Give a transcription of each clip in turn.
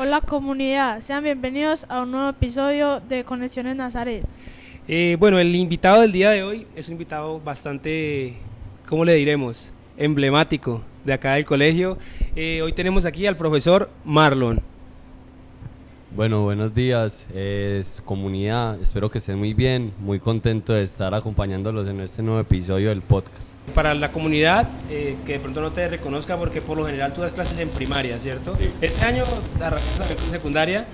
Hola comunidad, sean bienvenidos a un nuevo episodio de Conexiones Nazaret. Bueno, el invitado del día de hoy es un invitado bastante, ¿cómo le diremos? Emblemático de acá del colegio. Hoy tenemos aquí al profesor Marlon. Bueno, buenos días, comunidad, espero que estén muy bien, muy contento de estar acompañándolos en este nuevo episodio del podcast. Para la comunidad que de pronto no te reconozca, porque por lo general tú das clases en primaria, ¿cierto? Sí. Este año arrancamos también con secundaria,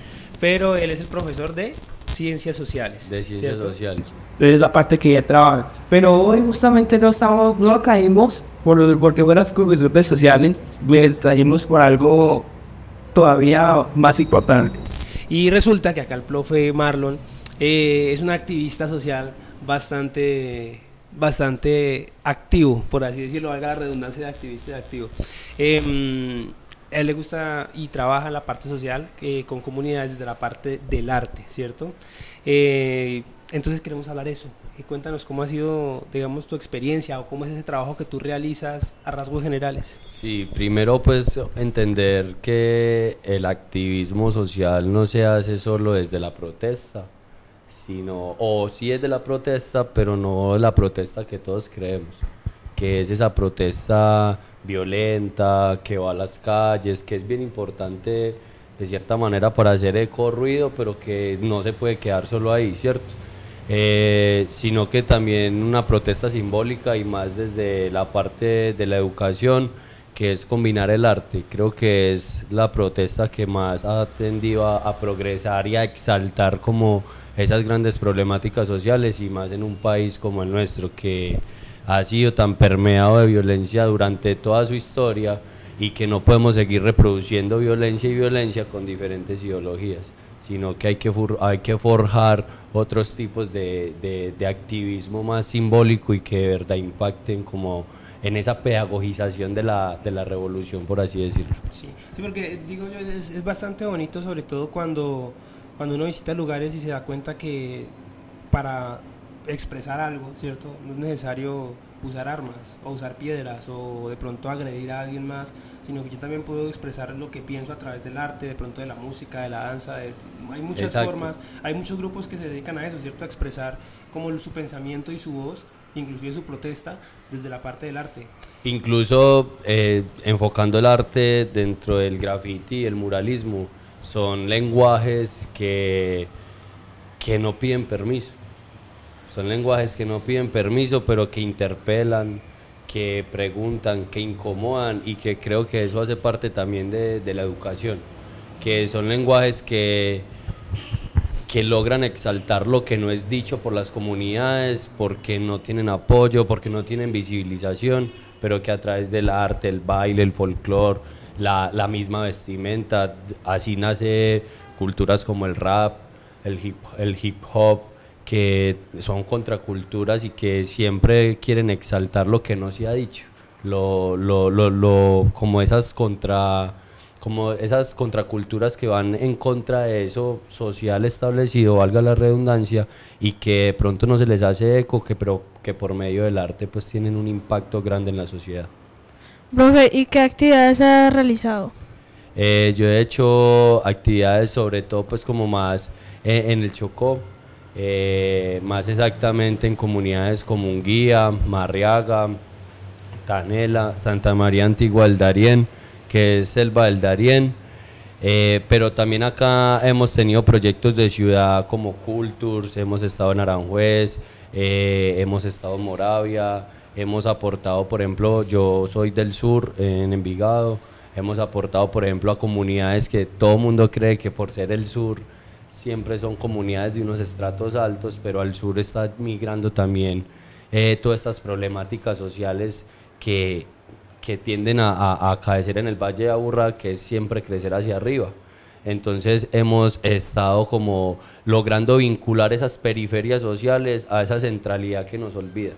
pero él es el profesor de Ciencias Sociales. De Ciencias ¿cierto? Sociales. Es la parte que ya trabaja. Pero hoy justamente no caímos porque fueras profesores sociales, me trajimos por algo todavía más importante. Y resulta que acá el profe Marlon es un activista social bastante activo, por así decirlo, valga la redundancia de activista y de activo. A él le gusta y trabaja en la parte social con comunidades desde la parte del arte, ¿cierto? Entonces queremos hablar eso. Cuéntanos cómo ha sido, digamos, tu experiencia o cómo es ese trabajo que tú realizas a rasgos generales. Sí, primero pues entender que el activismo social no se hace solo desde la protesta, sino, o sí es de la protesta, pero no la protesta que todos creemos, que es esa protesta violenta, que va a las calles, que es bien importante de cierta manera para hacer eco ruido, pero que no se puede quedar solo ahí, ¿cierto? Sino que también una protesta simbólica y más desde la parte de la educación, que es combinar el arte. Creo que es la protesta que más ha tendido a progresar y a exaltar como esas grandes problemáticas sociales, y más en un país como el nuestro, que ha sido tan permeado de violencia durante toda su historia, y que no podemos seguir reproduciendo violencia y violencia con diferentes ideologías, sino que hay que forjar otros tipos de activismo más simbólico y que de verdad impacten como en esa pedagogización de la revolución, por así decirlo. Sí, sí, porque digo yo, es bastante bonito, sobre todo cuando uno visita lugares y se da cuenta que para expresar algo, ¿cierto? No es necesario usar armas o usar piedras o de pronto agredir a alguien más, sino que yo también puedo expresar lo que pienso a través del arte, de pronto de la música, de la danza, hay muchas Exacto. formas, hay muchos grupos que se dedican a eso, ¿cierto? A expresar como su pensamiento y su voz, inclusive su protesta, desde la parte del arte. Incluso enfocando el arte dentro del graffiti y el muralismo, son lenguajes que no piden permiso. Son lenguajes que no piden permiso, pero que interpelan, que preguntan, que incomodan, y que creo que eso hace parte también de la educación, que son lenguajes que logran exaltar lo que no es dicho por las comunidades, porque no tienen apoyo, porque no tienen visibilización, pero que a través del arte, el baile, el folclore, la misma vestimenta, así nace culturas como el rap, el hip hop, que son contraculturas y que siempre quieren exaltar lo que no se ha dicho, como esas contraculturas que van en contra de eso social establecido, valga la redundancia, y que de pronto no se les hace eco, pero que por medio del arte pues tienen un impacto grande en la sociedad. Profe, ¿y qué actividades ha realizado? Yo he hecho actividades sobre todo pues como más en el Chocó, más exactamente en comunidades como Unguía, Marriaga, Tanela, Santa María Antigua del Darién, que es Selva del Darién, pero también acá hemos tenido proyectos de ciudad como Cultures, hemos estado en Aranjuez, hemos estado en Moravia, hemos aportado, por ejemplo, yo soy del sur, en Envigado, hemos aportado, por ejemplo, a comunidades que todo el mundo cree que por ser el sur siempre son comunidades de unos estratos altos, pero al sur está migrando también todas estas problemáticas sociales que tienden a acaecer en el Valle de Aburrá, que es siempre crecer hacia arriba. Entonces hemos estado como logrando vincular esas periferias sociales a esa centralidad que nos olvida,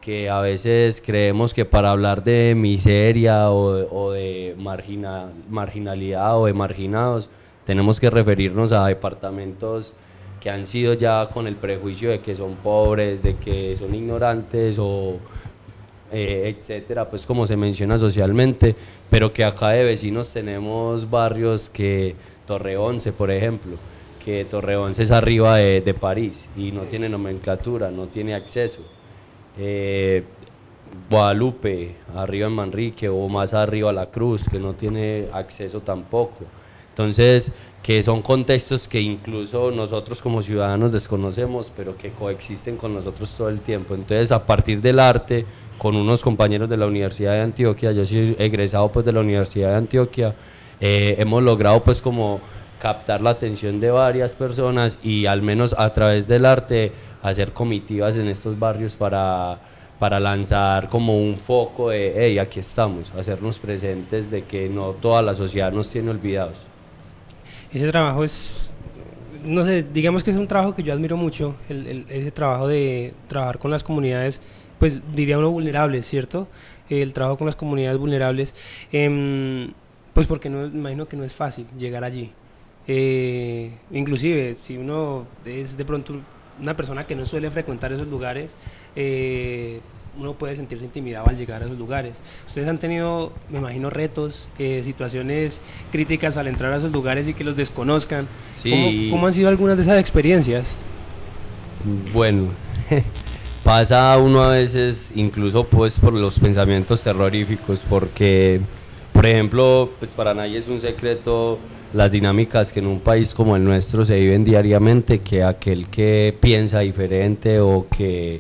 que a veces creemos que para hablar de miseria o de marginalidad o de marginados tenemos que referirnos a departamentos que han sido ya con el prejuicio de que son pobres, de que son ignorantes o etcétera, pues como se menciona socialmente, pero que acá de vecinos tenemos barrios que Torre 11, por ejemplo, que Torre 11 es arriba de París y no tiene nomenclatura, no tiene acceso. Guadalupe, arriba en Manrique, o más arriba La Cruz, que no tiene acceso tampoco. Entonces, que son contextos que incluso nosotros como ciudadanos desconocemos, pero que coexisten con nosotros todo el tiempo. Entonces, a partir del arte, con unos compañeros de la Universidad de Antioquia, yo soy egresado pues de la Universidad de Antioquia, hemos logrado pues como captar la atención de varias personas y al menos a través del arte hacer comitivas en estos barrios para lanzar como un foco de, hey, aquí estamos, hacernos presentes de que no toda la sociedad nos tiene olvidados. Ese trabajo es, no sé, digamos que es un trabajo que yo admiro mucho, ese trabajo de trabajar con las comunidades, pues diría uno vulnerables, ¿cierto? El trabajo con las comunidades vulnerables, pues porque no, imagino que no es fácil llegar allí. Inclusive, si uno es de pronto una persona que no suele frecuentar esos lugares, uno puede sentirse intimidado al llegar a esos lugares. Ustedes han tenido, me imagino, retos, situaciones críticas al entrar a esos lugares y que los desconozcan. Sí. ¿Cómo han sido algunas de esas experiencias? Bueno, pasa uno a veces incluso pues por los pensamientos terroríficos, porque, por ejemplo, pues para nadie es un secreto las dinámicas que en un país como el nuestro se viven diariamente, que aquel que piensa diferente o que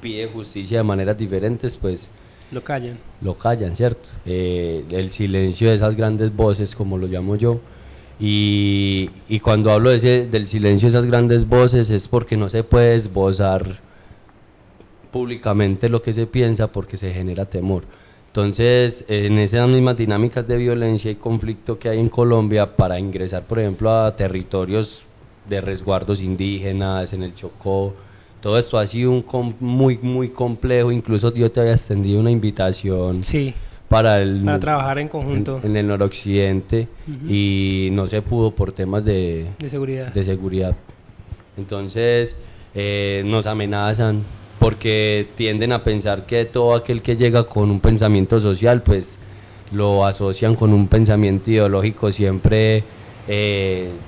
pide justicia de maneras diferentes, pues Lo callan. lo callan, ¿cierto? El silencio de esas grandes voces, como lo llamo yo, y cuando hablo del silencio de esas grandes voces es porque no se puede esbozar públicamente lo que se piensa porque se genera temor. Entonces, en esas mismas dinámicas de violencia y conflicto que hay en Colombia, para ingresar, por ejemplo, a territorios de resguardos indígenas, en el Chocó, todo esto ha sido muy complejo. Incluso yo te había extendido una invitación Sí, para trabajar en conjunto. en el noroccidente, y no se pudo por temas De seguridad. de seguridad. Entonces, nos amenazan porque tienden a pensar que todo aquel que llega con un pensamiento social, pues lo asocian con un pensamiento ideológico siempre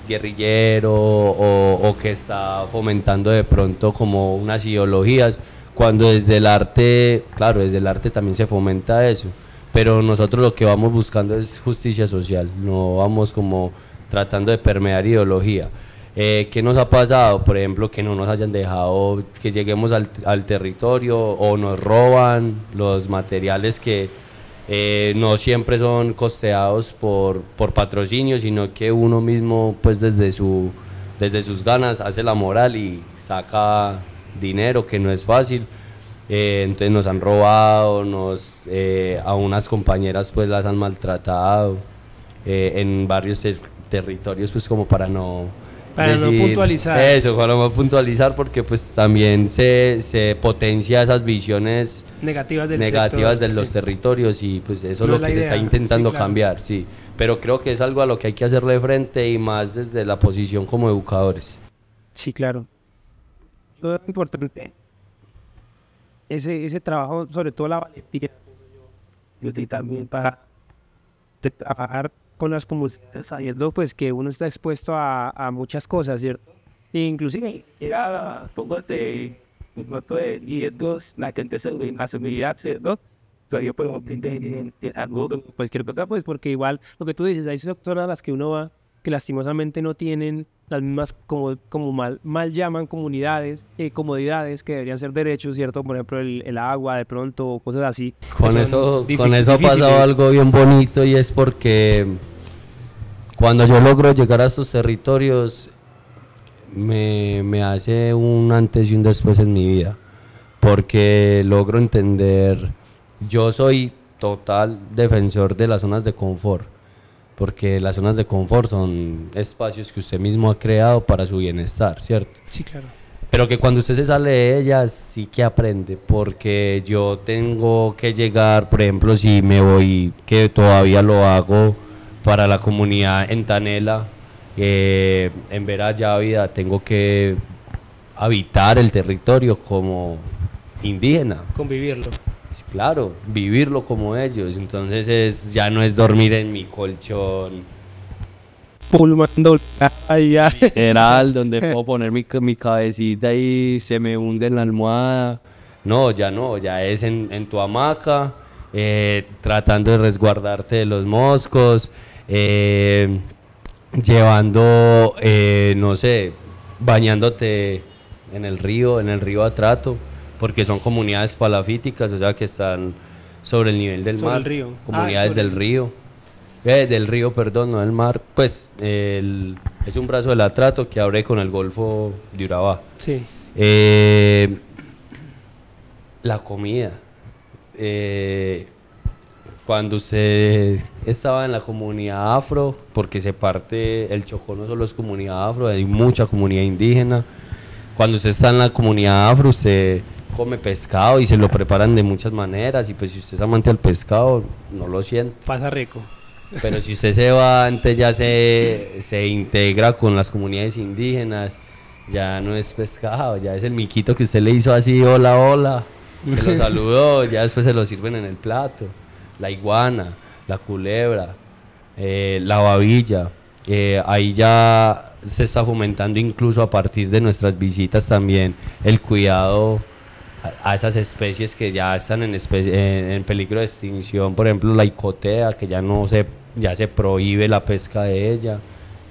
guerrillero o que está fomentando de pronto como unas ideologías, cuando desde el arte, claro, desde el arte también se fomenta eso, pero nosotros lo que vamos buscando es justicia social, no vamos como tratando de permear ideología. ¿Qué nos ha pasado? Por ejemplo, que no nos hayan dejado que lleguemos al territorio, o nos roban los materiales que no siempre son costeados por patrocinio, sino que uno mismo pues desde sus ganas hace la moral y saca dinero, que no es fácil. Entonces nos han robado, a unas compañeras pues las han maltratado en varios territorios, pues como para no puntualizar. Eso, para no puntualizar, porque pues también se potencia esas visiones Negativas del negativas sector, de los sí. territorios, y pues eso No es lo es la que se idea, está intentando sí, claro. cambiar, sí. Pero creo que es algo a lo que hay que hacerle frente, y más desde la posición como educadores. Sí, claro. Todo es importante. Ese trabajo, sobre todo la valentía, y también para trabajar con las comunidades, sabiendo pues que uno está expuesto a muchas cosas, ¿cierto? E inclusive era poco de riesgos, la gente se ve más seguridad, ¿cierto? Pero yo puedo aprender algo, cualquier cosa, pues porque igual lo que tú dices, hay sectores a las que uno va que lastimosamente no tienen las mismas, como mal llaman, comodidades que deberían ser derechos, ¿cierto? Por ejemplo, el agua, de pronto, cosas así. Con eso ha pasado algo bien bonito, y es porque cuando yo logro llegar a estos territorios me hace un antes y un después en mi vida, porque logro entender, yo soy total defensor de las zonas de confort, porque las zonas de confort son espacios que usted mismo ha creado para su bienestar, ¿cierto? Sí, claro. Pero que cuando usted se sale de ellas sí que aprende, porque yo tengo que llegar, por ejemplo, si me voy, que todavía lo hago para la comunidad en Tanela, en Vera Yávida, tengo que habitar el territorio como indígena. Convivirlo. Claro, vivirlo como ellos. Entonces ya no es dormir en mi colchón pulmando allá. Literal, donde puedo poner mi cabecita y se me hunde en la almohada. No, ya es en tu hamaca, tratando de resguardarte de los moscos, llevando, no sé, bañándote en el río Atrato, porque son comunidades palafíticas, o sea que están sobre el nivel del Sobre mar, el río. comunidades Sobre del el río. Del río, perdón, no del mar, pues es un brazo del Atrato que abre con el Golfo de Urabá. Sí. La comida. Cuando usted estaba en la comunidad afro, porque se parte, el Chocó no solo es comunidad afro, hay mucha comunidad indígena. Cuando usted está en la comunidad afro, usted come pescado y se lo preparan de muchas maneras, y pues si usted es amante al pescado, no lo siente. Pasa rico. Pero si usted se va, antes ya se integra con las comunidades indígenas, ya no es pescado, ya es el miquito que usted le hizo así, hola, hola, que lo saludó, ya después se lo sirven en el plato. La iguana, la culebra, la babilla, ahí ya se está fomentando incluso a partir de nuestras visitas también el cuidado a esas especies que ya están en peligro de extinción, por ejemplo la icotea, que ya se prohíbe la pesca de ella,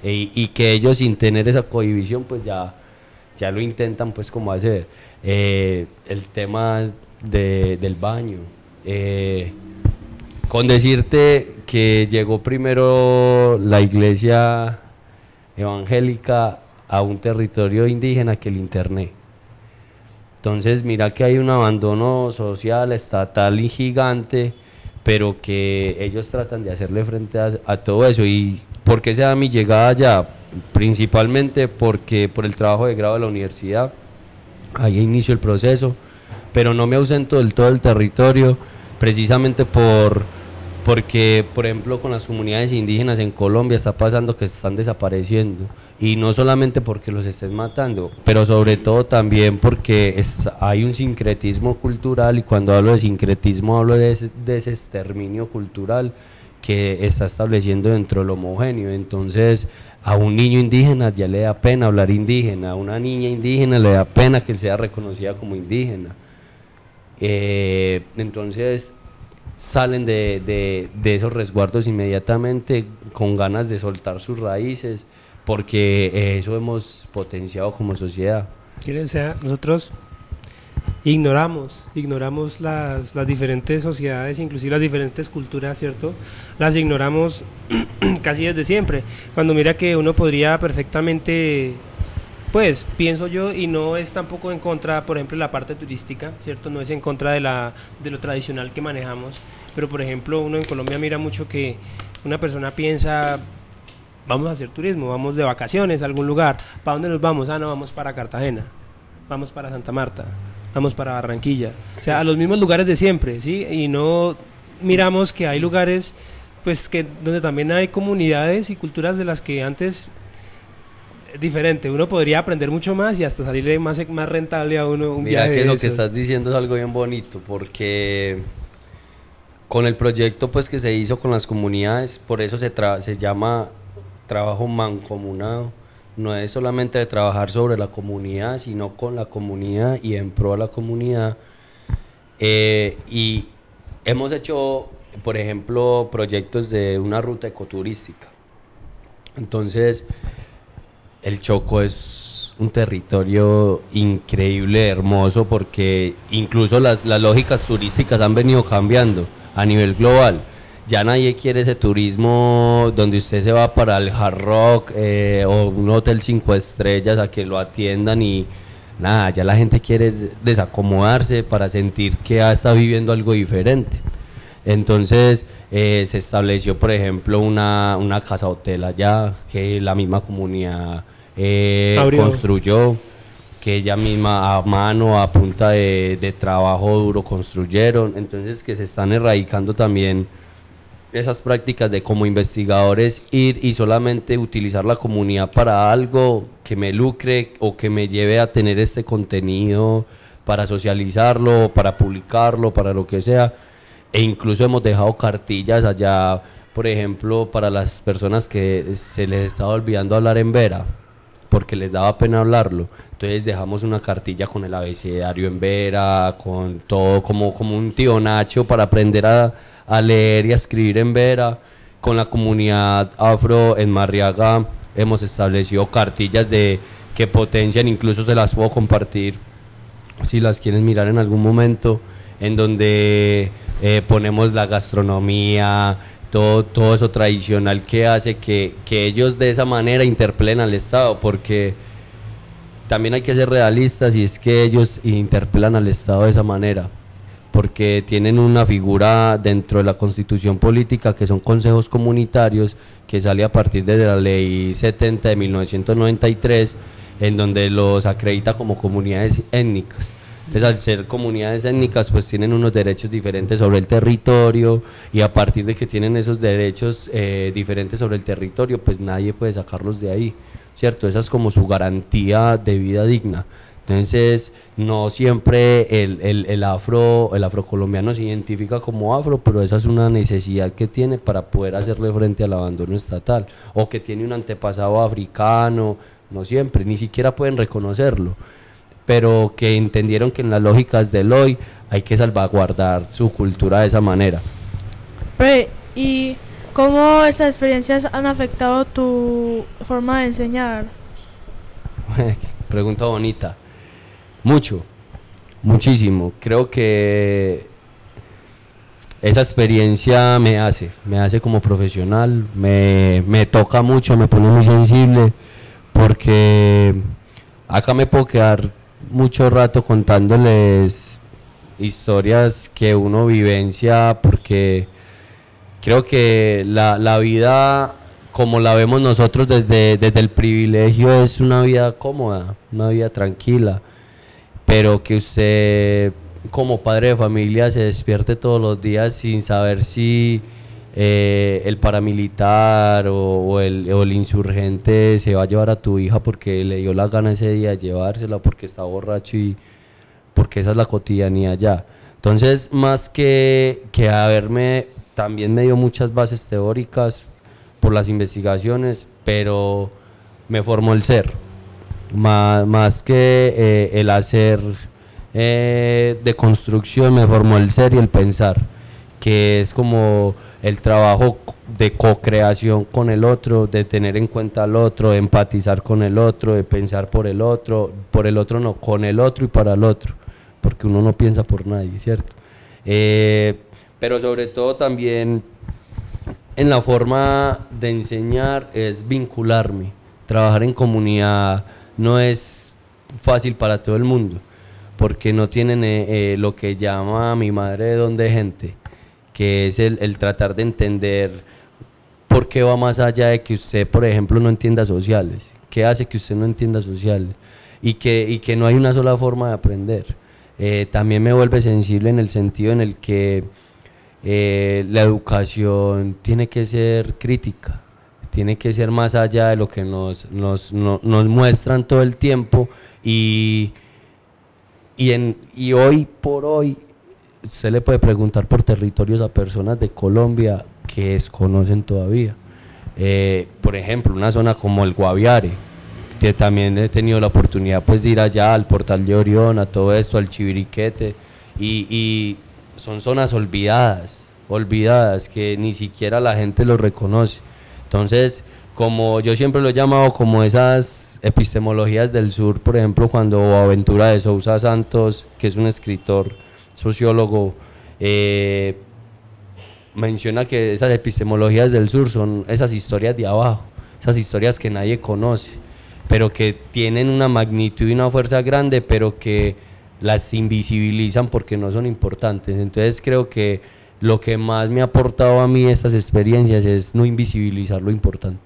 y que ellos sin tener esa cohibición pues ya lo intentan pues como hacer. El tema del baño, con decirte que llegó primero la iglesia evangélica a un territorio indígena que el internet. Entonces mira que hay un abandono social, estatal y gigante, pero que ellos tratan de hacerle frente a todo eso. ¿Y por qué se da mi llegada allá? Principalmente porque por el trabajo de grado de la universidad, ahí inicio el proceso, pero no me ausento del todo del territorio, precisamente porque, por ejemplo, con las comunidades indígenas en Colombia está pasando que se están desapareciendo, y no solamente porque los estén matando, pero sobre todo también porque hay un sincretismo cultural, y cuando hablo de sincretismo hablo de ese exterminio cultural que está estableciendo dentro del homogéneo. Entonces a un niño indígena ya le da pena hablar indígena, a una niña indígena le da pena que sea reconocida como indígena. Entonces salen de esos resguardos inmediatamente con ganas de soltar sus raíces, porque eso hemos potenciado como sociedad. O sea, nosotros ignoramos las diferentes sociedades, inclusive las diferentes culturas, ¿cierto? Las ignoramos casi desde siempre. Cuando mira que uno podría perfectamente, pues pienso yo, y no es tampoco en contra, por ejemplo, de la parte turística, ¿cierto? No es en contra de lo tradicional que manejamos, pero por ejemplo uno en Colombia mira mucho que una persona piensa: vamos a hacer turismo, vamos de vacaciones a algún lugar. ¿Para dónde nos vamos? Ah, no, vamos para Cartagena, vamos para Santa Marta, vamos para Barranquilla. O sea, a los mismos lugares de siempre, ¿sí? Y no miramos que hay lugares, pues, donde también hay comunidades y culturas de las que antes es diferente. Uno podría aprender mucho más y hasta salirle más rentable a uno un viaje. Mira que lo eso que estás diciendo es algo bien bonito, porque con el proyecto pues que se hizo con las comunidades, por eso se llama trabajo mancomunado. No es solamente de trabajar sobre la comunidad, sino con la comunidad y en pro de la comunidad. Y hemos hecho, por ejemplo, proyectos de una ruta ecoturística. Entonces, el Chocó es un territorio increíble, hermoso, porque incluso las lógicas turísticas han venido cambiando a nivel global. Ya nadie quiere ese turismo donde usted se va para el Hard Rock o un hotel 5 estrellas a que lo atiendan y nada, ya la gente quiere desacomodarse para sentir que está viviendo algo diferente. Entonces se estableció, por ejemplo, una casa hotel allá que la misma comunidad construyó, que ella misma a mano, a punta de trabajo duro construyeron. Entonces que se están erradicando también esas prácticas de como investigadores ir y solamente utilizar la comunidad para algo que me lucre o que me lleve a tener este contenido para socializarlo, para publicarlo, para lo que sea. E incluso hemos dejado cartillas allá por ejemplo, para las personas que se les estaba olvidando hablar en vera, porque les daba pena hablarlo, entonces dejamos una cartilla con el abecedario en vera, con todo, como un tío Nacho para aprender a leer y a escribir en vera. Con la comunidad afro en Marriaga hemos establecido cartillas que potencian, incluso se las puedo compartir si las quieren mirar en algún momento, en donde ponemos la gastronomía, todo eso tradicional que hace que ellos de esa manera interpelen al Estado, porque también hay que ser realistas y es que ellos interpelan al Estado de esa manera, porque tienen una figura dentro de la constitución política que son consejos comunitarios, que sale a partir de la ley 70 de 1993, en donde los acredita como comunidades étnicas. Entonces, al ser comunidades étnicas, pues tienen unos derechos diferentes sobre el territorio, y a partir de que tienen esos derechos diferentes sobre el territorio, pues nadie puede sacarlos de ahí, ¿cierto? Esa es como su garantía de vida digna. Entonces, no siempre el afrocolombiano se identifica como afro, pero esa es una necesidad que tiene para poder hacerle frente al abandono estatal, o que tiene un antepasado africano, no siempre, ni siquiera pueden reconocerlo, pero que entendieron que en las lógicas del hoy hay que salvaguardar su cultura de esa manera. ¿Y cómo esas experiencias han afectado tu forma de enseñar? Pregunta bonita. Mucho, muchísimo. Creo que esa experiencia me hace como profesional, me toca mucho, me pone muy sensible, porque acá me puedo quedar mucho rato contándoles historias que uno vivencia, porque creo que la vida como la vemos nosotros desde el privilegio es una vida cómoda, una vida tranquila, pero que usted como padre de familia se despierte todos los días sin saber si el paramilitar o el insurgente se va a llevar a tu hija porque le dio la gana ese día de llevársela, porque está borracho y porque esa es la cotidianidad ya. Entonces, más que haberme, también me dio muchas bases teóricas por las investigaciones, pero me formó el ser, más que el hacer de construcción, me formó el ser y el pensar, que es como el trabajo de co-creación con el otro, de tener en cuenta al otro, de empatizar con el otro, de pensar por el otro no, con el otro y para el otro, porque uno no piensa por nadie, ¿cierto? Pero sobre todo también en la forma de enseñar es vincularme. Trabajar en comunidad no es fácil para todo el mundo, porque no tienen lo que llama mi madre don de gente, que es el tratar de entender por qué va más allá de que usted, por ejemplo, no entienda sociales, qué hace que usted no entienda sociales, y que no hay una sola forma de aprender. También me vuelve sensible en el sentido en el que la educación tiene que ser crítica, tiene que ser más allá de lo que nos muestran todo el tiempo, y hoy por hoy usted le puede preguntar por territorios a personas de Colombia que desconocen todavía. Por ejemplo, una zona como el Guaviare, que también he tenido la oportunidad pues de ir allá al Portal de Orión, a todo esto, al Chiviriquete, y son zonas olvidadas, que ni siquiera la gente lo reconoce. Entonces, como yo siempre lo he llamado como esas epistemologías del sur, por ejemplo, cuando Boaventura de Sousa Santos, que es un escritor, sociólogo, menciona que esas epistemologías del sur son esas historias de abajo, esas historias que nadie conoce, pero que tienen una magnitud y una fuerza grande, pero que las invisibilizan porque no son importantes. Entonces creo que lo que más me ha aportado a mí estas experiencias es no invisibilizar lo importante.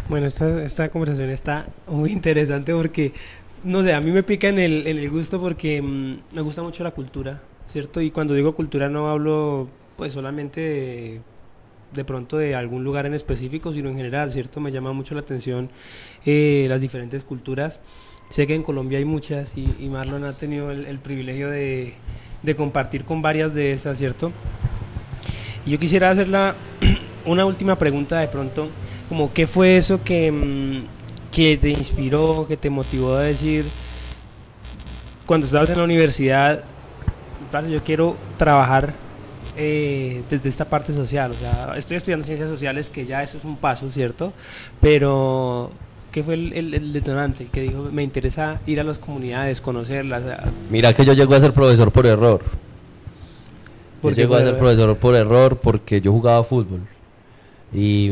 Bueno, esta conversación está muy interesante porque, no sé, a mí me pica en el gusto porque me gusta mucho la cultura, ¿cierto? Y cuando digo cultura no hablo pues solamente de pronto de algún lugar en específico, sino en general, ¿cierto? Me llama mucho la atención las diferentes culturas. Sé que en Colombia hay muchas y Marlon ha tenido el privilegio de compartir con varias de esas, ¿cierto? Y yo quisiera hacerla una última pregunta de pronto, como qué fue eso que te inspiró, que te motivó a decir, cuando estabas en la universidad, parce, yo quiero trabajar desde esta parte social, o sea, estoy estudiando ciencias sociales, que ya eso es un paso, ¿cierto? Pero, ¿qué fue el detonante, el que dijo, me interesa ir a las comunidades, conocerlas? Mira que yo llego a ser profesor por error. Yo llego a ser profesor por error porque yo jugaba fútbol. Y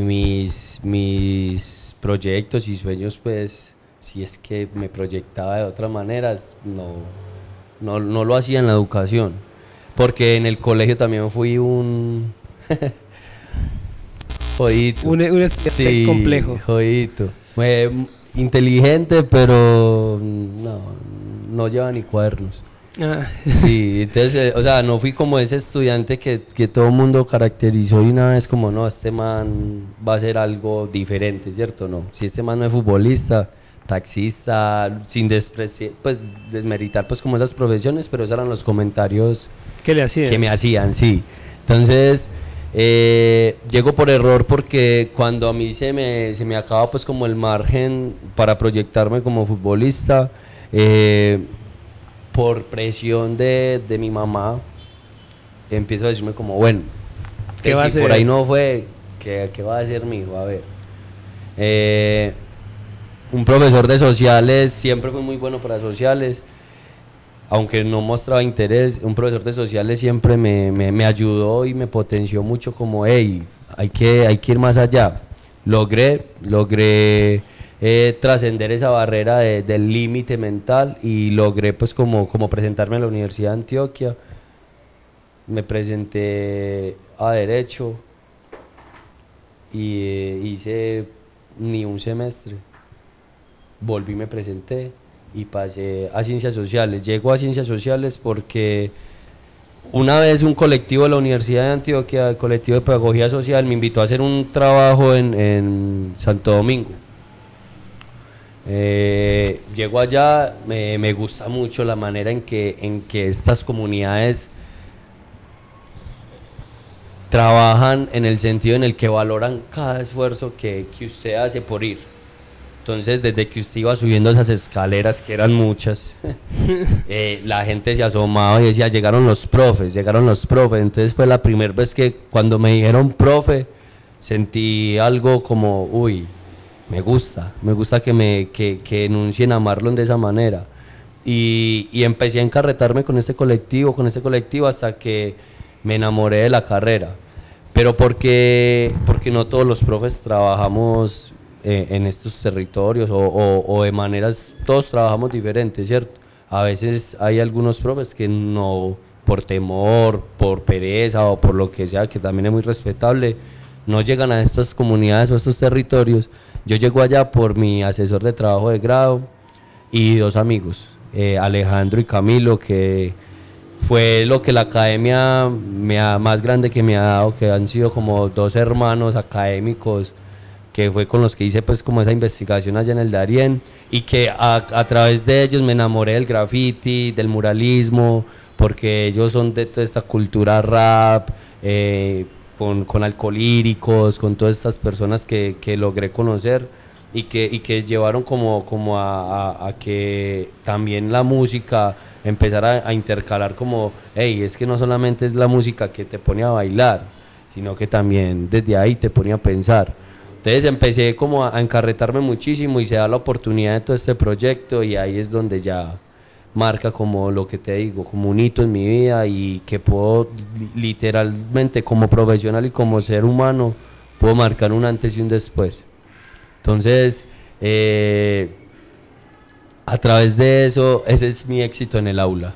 mis proyectos y sueños, pues, si es que me proyectaba de otras maneras, no lo hacía en la educación. Porque en el colegio también fui un jodito. Un estudiante complejo. Jodito. Inteligente, pero no lleva ni cuadernos. Ah. Sí, entonces, o sea, no fui como ese estudiante que todo el mundo caracterizó y una vez como, no, este man va a ser algo diferente, ¿cierto? No, si este man no es futbolista, taxista, sin pues desmeritar pues como esas profesiones, pero esos eran los comentarios ¿Qué le hacían? Que me hacían, sí. Entonces, llego por error porque cuando a mí se me acaba pues como el margen para proyectarme como futbolista, por presión de mi mamá, empiezo a decirme como, bueno, ¿qué va a si hacer? Por ahí no fue, ¿qué va a hacer mi hijo? A ver. Un profesor de sociales, siempre fue muy bueno para sociales, aunque no mostraba interés. Un profesor de sociales siempre me ayudó y me potenció mucho como, hey, hay que ir más allá. Logré trascender esa barrera del límite mental y logré pues como presentarme en la Universidad de Antioquia. Me presenté a Derecho y hice ni un semestre. Volví y me presenté y pasé a Ciencias Sociales. Llego a Ciencias Sociales porque una vez un colectivo de la Universidad de Antioquia, el colectivo de Pedagogía Social, me invitó a hacer un trabajo en Santo Domingo. Llego allá, me gusta mucho la manera en que estas comunidades trabajan, en el sentido en el que valoran cada esfuerzo que usted hace por ir. Entonces, desde que usted iba subiendo esas escaleras, que eran muchas, la gente se asomaba y decía, llegaron los profes. Entonces fue la primera vez que cuando me dijeron profe, sentí algo como, uy, me gusta que enuncien a Marlon de esa manera. Y empecé a encarretarme con este colectivo hasta que me enamoré de la carrera. Pero porque no todos los profes trabajamos en estos territorios o de maneras, todos trabajamos diferentes, ¿cierto? A veces hay algunos profes que no, por temor, por pereza o por lo que sea, que también es muy respetable, no llegan a estas comunidades o a estos territorios. Yo llego allá por mi asesor de trabajo de grado y dos amigos, Alejandro y Camilo, que fue lo que la academia más grande que me ha dado, que han sido como dos hermanos académicos, que fue con los que hice pues como esa investigación allá en el Darién, y que a través de ellos me enamoré del graffiti, del muralismo, porque ellos son de toda esta cultura rap, con alcolíricos, con todas estas personas que logré conocer y que llevaron como a que también la música empezara a intercalar como, hey, es que no solamente es la música que te pone a bailar, sino que también desde ahí te pone a pensar. Entonces empecé como a encarretarme muchísimo y se da la oportunidad de todo este proyecto y ahí es donde ya marca como lo que te digo, como un hito en mi vida y que puedo literalmente como profesional y como ser humano puedo marcar un antes y un después. Entonces a través de eso, ese es mi éxito en el aula,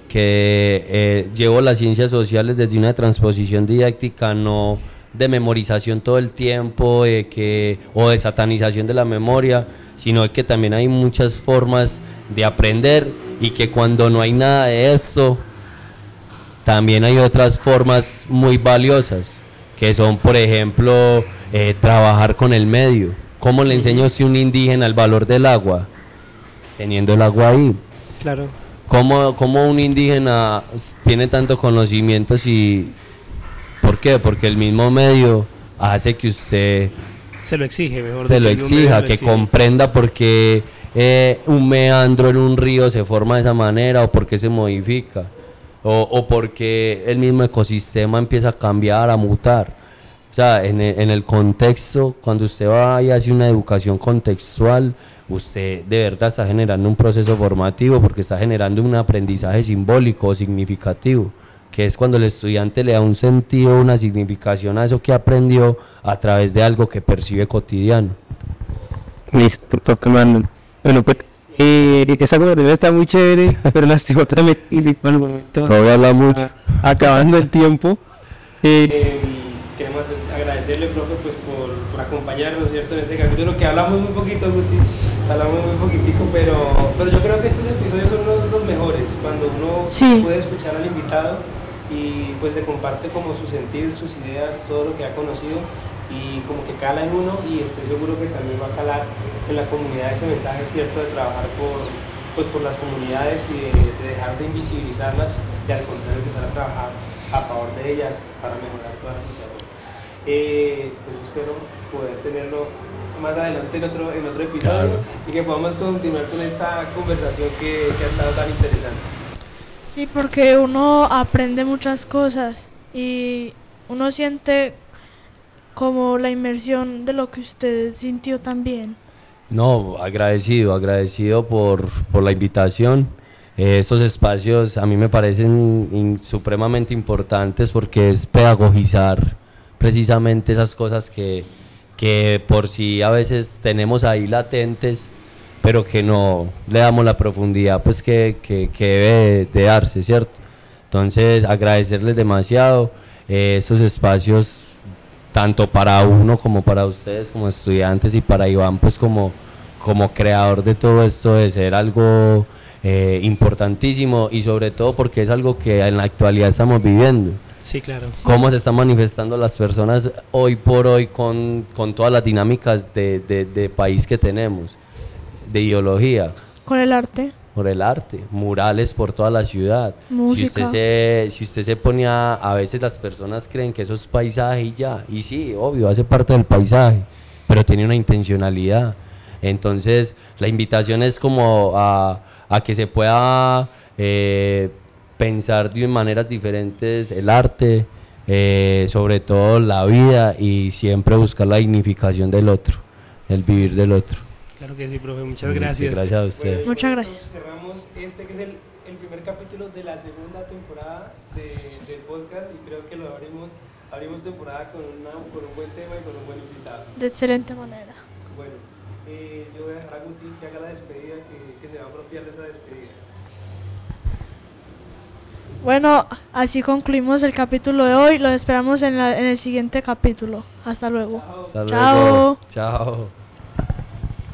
que llevo las ciencias sociales desde una transposición didáctica, no de memorización todo el tiempo, o de satanización de la memoria, sino que también hay muchas formas de aprender y que cuando no hay nada de esto, también hay otras formas muy valiosas, que son, por ejemplo, trabajar con el medio. ¿Cómo le enseño a un indígena el valor del agua? Teniendo el agua ahí. Claro. ¿¿Cómo un indígena tiene tanto conocimiento si... ¿Por qué? Porque el mismo medio hace que usted Se lo exige, mejor se dicho, lo el número exija, lo que exige. comprenda por qué un meandro en un río se forma de esa manera o por qué se modifica o por qué el mismo ecosistema empieza a cambiar, a mutar. O sea, en el contexto, cuando usted va y hace una educación contextual, usted de verdad está generando un proceso formativo porque está generando un aprendizaje simbólico o significativo, que es cuando el estudiante le da un sentido, una significación a eso que aprendió a través de algo que percibe cotidiano. Listo, toca, mano. Bueno, pues, esta conversación está muy chévere, pero lastimosamente, por el momento, No voy a hablar mucho. acabando el tiempo. Queremos agradecerle, profe, pues por acompañarnos, ¿cierto? En este capítulo que hablamos muy poquito, Guti, hablamos muy poquitico, pero yo creo que estos episodios son los mejores, cuando uno Sí. puede escuchar al invitado y pues le comparte como su sentir, sus ideas, todo lo que ha conocido y como que cala en uno y estoy seguro que también va a calar en la comunidad ese mensaje, ¿cierto? De trabajar por las comunidades y de dejar de invisibilizarlas y al contrario empezar a trabajar a favor de ellas para mejorar toda la situación. Pues espero poder tenerlo más adelante en otro episodio. Claro. Y que podamos continuar con esta conversación que ha estado tan interesante. Sí, porque uno aprende muchas cosas y uno siente como la inmersión de lo que usted sintió también. No, agradecido por la invitación. Estos espacios a mí me parecen supremamente importantes porque es pedagogizar precisamente esas cosas que por sí a veces tenemos ahí latentes, pero que no le damos la profundidad pues que debe de darse, ¿cierto? Entonces agradecerles demasiado estos espacios, tanto para uno como para ustedes como estudiantes y para Iván pues como creador de todo esto, de ser algo importantísimo y sobre todo porque es algo que en la actualidad estamos viviendo. Sí, claro. Cómo se están manifestando las personas hoy por hoy con todas las dinámicas de país que tenemos, de ideología. Con el arte. Por el arte, murales por toda la ciudad. Música. Si usted se pone a veces las personas creen que eso es paisaje y ya, y sí, obvio, hace parte del paisaje, pero tiene una intencionalidad. Entonces, la invitación es como a que se pueda pensar de maneras diferentes el arte, sobre todo la vida y siempre buscar la dignificación del otro, el vivir del otro. Claro que sí, profe, muchas Sí, gracias. gracias a usted. Bueno, Muchas gracias. Cerramos este que es el primer capítulo de la segunda temporada del podcast y creo que lo abrimos temporada con un buen tema y con un buen invitado. De excelente manera. Bueno, yo voy a dejar a Guti que haga la despedida, que se va a apropiar de esa despedida. Bueno, así concluimos el capítulo de hoy. Lo esperamos en el siguiente capítulo. Hasta luego. Hasta Chao. luego. Chao.